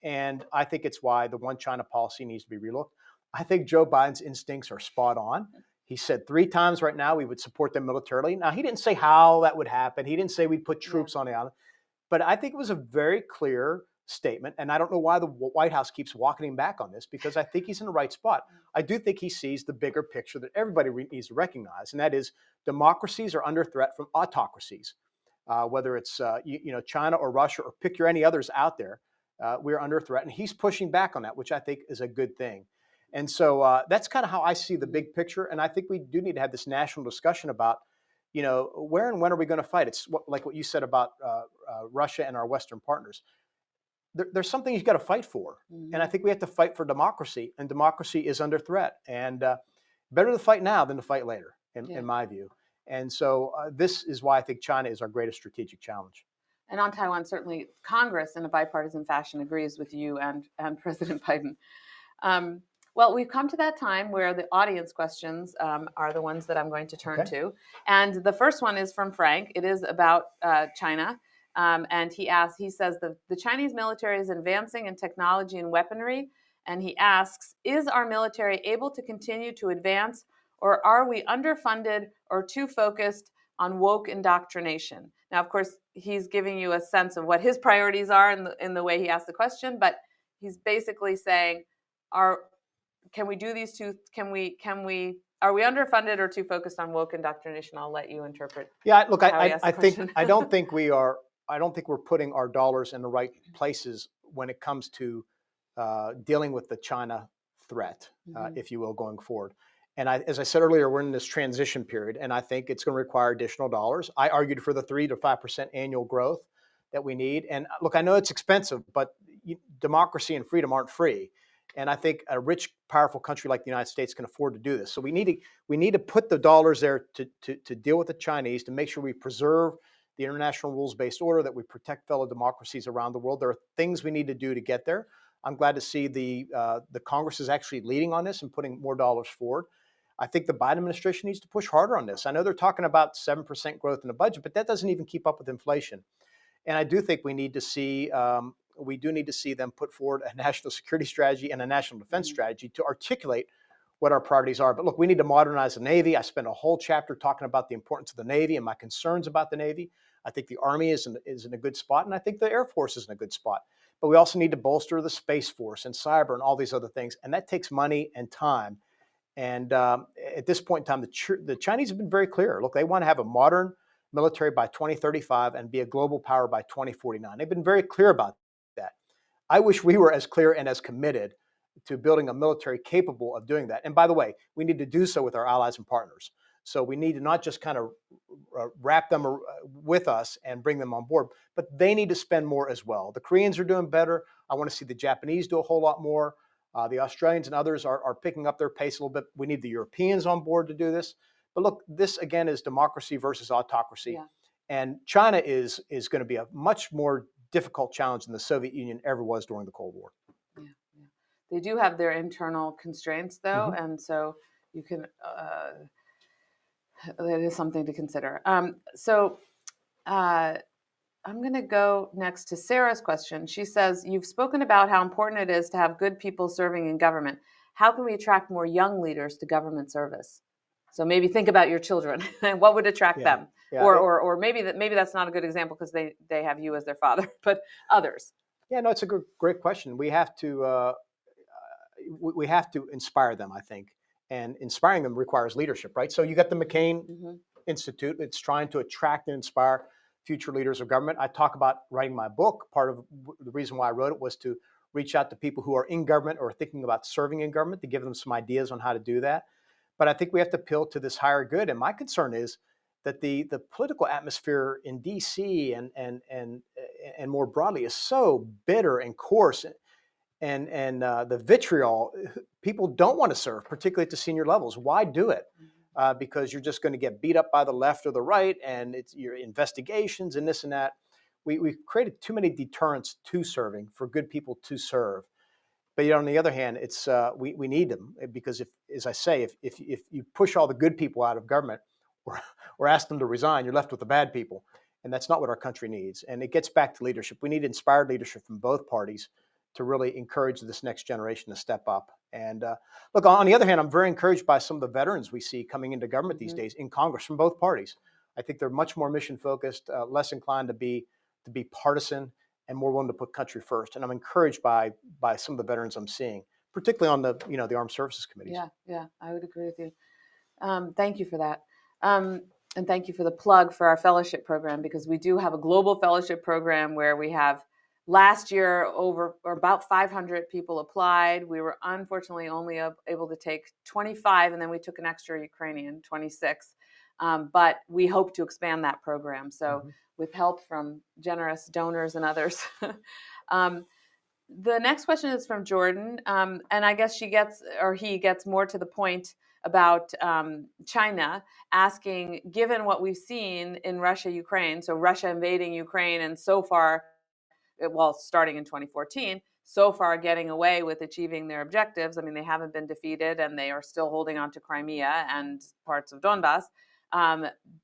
And I think it's why the one China policy needs to be relooked. I think Joe Biden's instincts are spot on. He said 3 times right now we would support them militarily. Now, he didn't say how that would happen. He didn't say we'd put troops on the island. But I think it was a very clear statement. And I don't know why the White House keeps walking him back on this, because I think he's in the right spot. I do think he sees the bigger picture that everybody needs to recognize. And that is democracies are under threat from autocracies, whether it's China or Russia or pick your any others out there. We're under threat. And he's pushing back on that, which I think is a good thing. And so that's kind of how I see the big picture. And I think we do need to have this national discussion about, where and when are we going to fight? It's like what you said about Russia and our Western partners. There's something you've got to fight for. And I think we have to fight for democracy, and democracy is under threat. And better to fight now than to fight later, in my view. And so this is why I think China is our greatest strategic challenge. And on Taiwan, certainly Congress, in a bipartisan fashion, agrees with you and President Biden. Well, we've come to that time where the audience questions are the ones that I'm going to turn to. And the first one is from Frank. It is about China. And he says, the Chinese military is advancing in technology and weaponry. And he asks, is our military able to continue to advance, or are we underfunded or too focused on woke indoctrination? Now, of course, he's giving you a sense of what his priorities are in the way he asked the question, but he's basically saying, can we do these two? Are we underfunded or too focused on woke indoctrination? I'll let you interpret. Yeah, look, I don't think we're putting our dollars in the right places when it comes to dealing with the China threat, if you will, going forward. And as I said earlier, we're in this transition period, and I think it's going to require additional dollars. I argued for the 3 to 5% annual growth that we need. And look, I know it's expensive, but democracy and freedom aren't free. And I think a rich, powerful country like the United States can afford to do this. So we need to put the dollars there to deal with the Chinese, to make sure we preserve the international rules-based order, that we protect fellow democracies around the world. There are things we need to do to get there. I'm glad to see the Congress is actually leading on this and putting more dollars forward. I think the Biden administration needs to push harder on this. I know they're talking about 7% growth in the budget, but that doesn't even keep up with inflation. And I do think we need to see them put forward a national security strategy and a national defense strategy to articulate what our priorities are. But look, we need to modernize the Navy. I spent a whole chapter talking about the importance of the Navy and my concerns about the Navy. I think the Army is in a good spot, and I think the Air Force is in a good spot. But we also need to bolster the Space Force and cyber and all these other things, and that takes money and time. And at this point in time, the Chinese have been very clear. Look, they want to have a modern military by 2035 and be a global power by 2049. They've been very clear about that. I wish we were as clear and as committed to building a military capable of doing that. And by the way, we need to do so with our allies and partners. So we need to not just kind of wrap them with us and bring them on board, but they need to spend more as well. The Koreans are doing better. I want to see the Japanese do a whole lot more. The Australians and others are picking up their pace a little bit. We need the Europeans on board to do this. But look, this again is democracy versus autocracy. Yeah. And China is going to be a much more difficult challenge than the Soviet Union ever was during the Cold War. Yeah. They do have their internal constraints, though, and so you can. That is something to consider. I'm going to go next to Sarah's question. She says, you've spoken about how important it is to have good people serving in government. How can we attract more young leaders to government service? So maybe think about your children and what would attract them. Yeah. Or maybe that's not a good example because they have you as their father, but others. Yeah, no, it's a great question. We have to inspire them, I think. And inspiring them requires leadership, right? So you got the McCain Institute. It's trying to attract and inspire future leaders of government. I talk about writing my book. Part of the reason why I wrote it was to reach out to people who are in government or thinking about serving in government, to give them some ideas on how to do that. But I think we have to appeal to this higher good. And my concern is that the political atmosphere in D.C. and more broadly is so bitter and coarse. And the vitriol, people don't want to serve, particularly at the senior levels. Why do it? Because you're just going to get beat up by the left or the right, and it's your investigations and this and that. We've created too many deterrents to serving for good people to serve. But on the other hand, it's we need them, because if you push all the good people out of government or ask them to resign, you're left with the bad people, and that's not what our country needs. And it gets back to leadership. We need inspired leadership from both parties to really encourage this next generation to step up. And look, on the other hand, I'm very encouraged by some of the veterans we see coming into government these days in Congress from both parties. I think they're much more mission focused, less inclined to be partisan, and more willing to put country first. And I'm encouraged by some of the veterans I'm seeing, particularly on the armed services committees. Yeah, I would agree with you. Thank you for that. And thank you for the plug for our fellowship program, because we do have a global fellowship program where we have last year about 500 people applied. We were unfortunately only able to take 25, and then we took an extra Ukrainian, 26. But we hope to expand that program. So with help from generous donors and others. The next question is from Jordan, and I guess he gets more to the point about China, asking, given what we've seen in Russia, Ukraine, so Russia invading Ukraine, and so far, well, starting in 2014, so far getting away with achieving their objectives. I mean, they haven't been defeated, and they are still holding on to Crimea and parts of Donbass.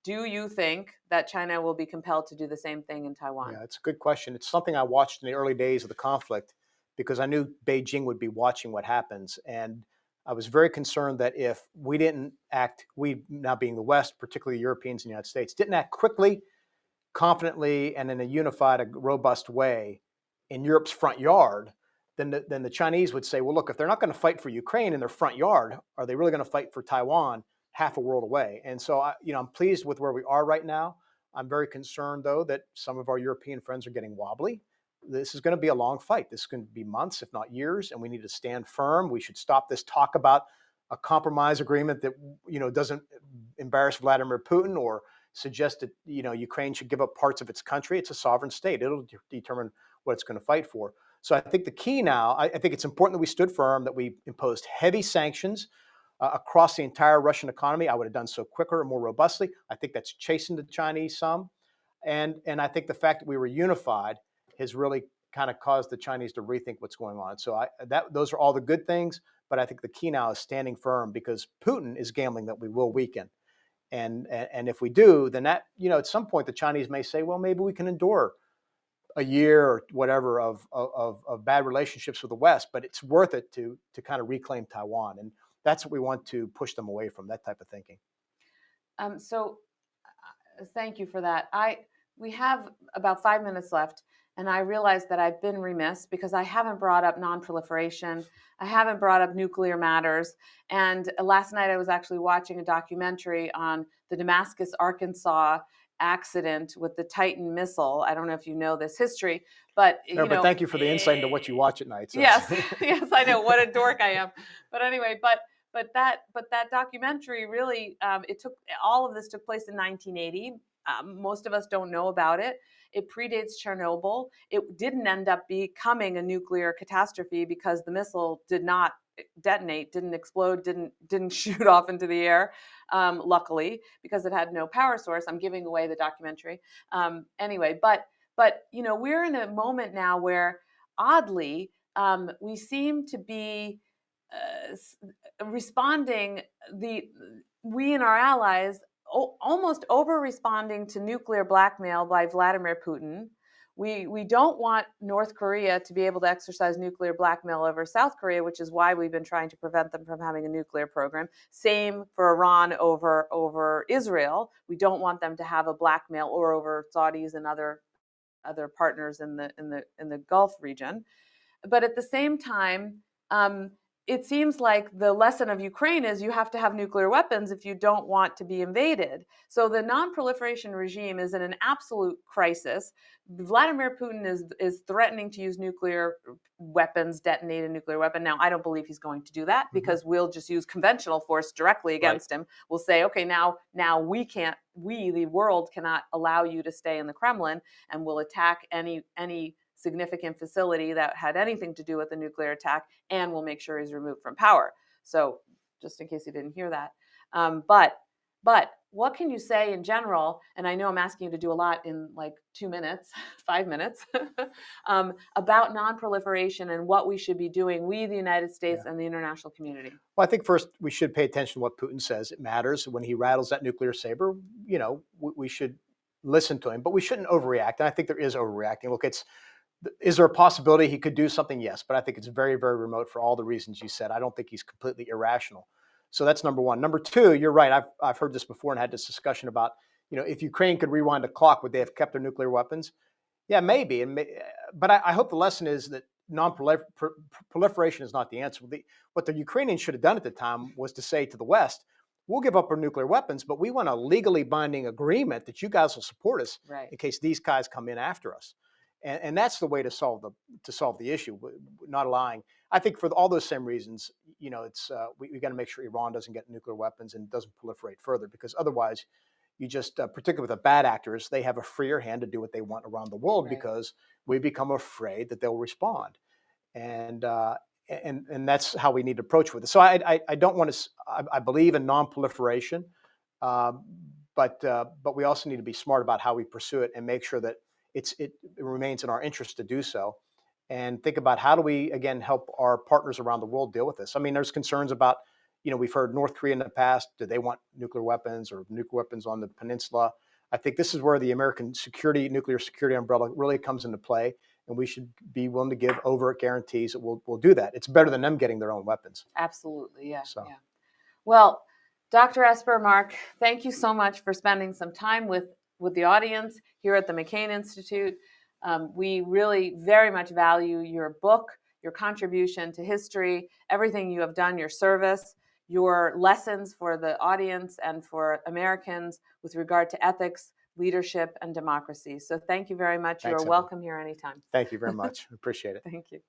Do you think that China will be compelled to do the same thing in Taiwan? Yeah, it's a good question. It's something I watched in the early days of the conflict because I knew Beijing would be watching what happens. And I was very concerned that if we didn't act, we now being the West, particularly Europeans and the United States, didn't act quickly, confidently, and in a unified, robust way in Europe's front yard, then the Chinese would say, well, look, if they're not going to fight for Ukraine in their front yard, are they really going to fight for Taiwan half a world away? And so, I'm pleased with where we are right now. I'm very concerned, though, that some of our European friends are getting wobbly. This is going to be a long fight. This is going to be months, if not years, and we need to stand firm. We should stop this talk about a compromise agreement that doesn't embarrass Vladimir Putin or suggest that Ukraine should give up parts of its country. It's a sovereign state. It'll determine what it's going to fight for. So I think the key now, I think it's important that we stood firm, that we imposed heavy sanctions across the entire Russian economy. I would have done so quicker and more robustly. I think that's chastened the Chinese some. And I think the fact that we were unified has really kind of caused the Chinese to rethink what's going on. So those are all the good things. But I think the key now is standing firm, because Putin is gambling that we will weaken. And if we do, then that, at some point the Chinese may say, well, maybe we can endure a year or whatever of bad relationships with the West, but it's worth it to kind of reclaim Taiwan. And that's what we want to push them away from, that type of thinking. So thank you for that. We have about 5 minutes left, and I realize that I've been remiss because I haven't brought up nonproliferation. I haven't brought up nuclear matters. And last night I was actually watching a documentary on the Damascus, Arkansas accident with the Titan missile. I don't know if you know this history, but but thank you for the insight into what you watch at night. So. Yes, I know, what a dork I am. But anyway, but that documentary really, all of this took place in 1980. Most of us don't know about it. It predates Chernobyl. It didn't end up becoming a nuclear catastrophe because the missile did not detonate, didn't explode, didn't shoot off into the air. Luckily, because it had no power source. I'm giving away the documentary. Anyway, but we're in a moment now where, oddly, we seem to be responding. We and our allies almost over-responding to nuclear blackmail by Vladimir Putin. We don't want North Korea to be able to exercise nuclear blackmail over South Korea, which is why we've been trying to prevent them from having a nuclear program. Same for Iran over Israel. We don't want them to have a blackmail, or over Saudis and other partners in the Gulf region. But at the same time, it seems like the lesson of Ukraine is you have to have nuclear weapons if you don't want to be invaded. So the non-proliferation regime is in an absolute crisis. Vladimir Putin is threatening to use nuclear weapons, detonate a nuclear weapon. Now, I don't believe he's going to do that, because we'll just use conventional force directly against him. We'll say, okay, now the world cannot allow you to stay in the Kremlin, and we'll attack any significant facility that had anything to do with the nuclear attack, and we'll make sure he's removed from power. So just in case you didn't hear that. But what can you say in general, and I know I'm asking you to do a lot in like 2 minutes, 5 minutes, about non-proliferation and what we should be doing, we, the United States, and the international community? Well, I think first we should pay attention to what Putin says. It matters. When he rattles that nuclear saber, we should listen to him, but we shouldn't overreact. And I think there is overreacting. Look, Is there a possibility he could do something? Yes, but I think it's very, very remote for all the reasons you said. I don't think he's completely irrational. So that's number one. Number two, you're right. I've heard this before and had this discussion about, if Ukraine could rewind the clock, would they have kept their nuclear weapons? Yeah, maybe. But I hope the lesson is that non-proliferation is not the answer. What the Ukrainians should have done at the time was to say to the West, we'll give up our nuclear weapons, but we want a legally binding agreement that you guys will support us in case these guys come in after us. And that's the way to solve the issue, not allowing. I think for all those same reasons, it's we got to make sure Iran doesn't get nuclear weapons and doesn't proliferate further, because otherwise, you just, particularly with the bad actors, they have a freer hand to do what they want around the world because we become afraid that they'll respond, and that's how we need to approach with it. So I don't want to. I believe in non-proliferation, but we also need to be smart about how we pursue it and make sure that it remains in our interest to do so, and think about how do we again help our partners around the world deal with this. I mean, there's concerns about, we've heard North Korea in the past. Do they want nuclear weapons or nuclear weapons on the peninsula? I think this is where the American nuclear security umbrella really comes into play, and we should be willing to give overt guarantees that we'll do that. It's better than them getting their own weapons. Absolutely, yeah. So. Yeah. Well, Dr. Esper, Mark, thank you so much for spending some time with the audience here at the McCain Institute. We really very much value your book, your contribution to history, everything you have done, your service, your lessons for the audience and for Americans with regard to ethics, leadership, and democracy. So thank you very much. Thanks, You're welcome here anytime. Thank you very much. Appreciate it. Thank you.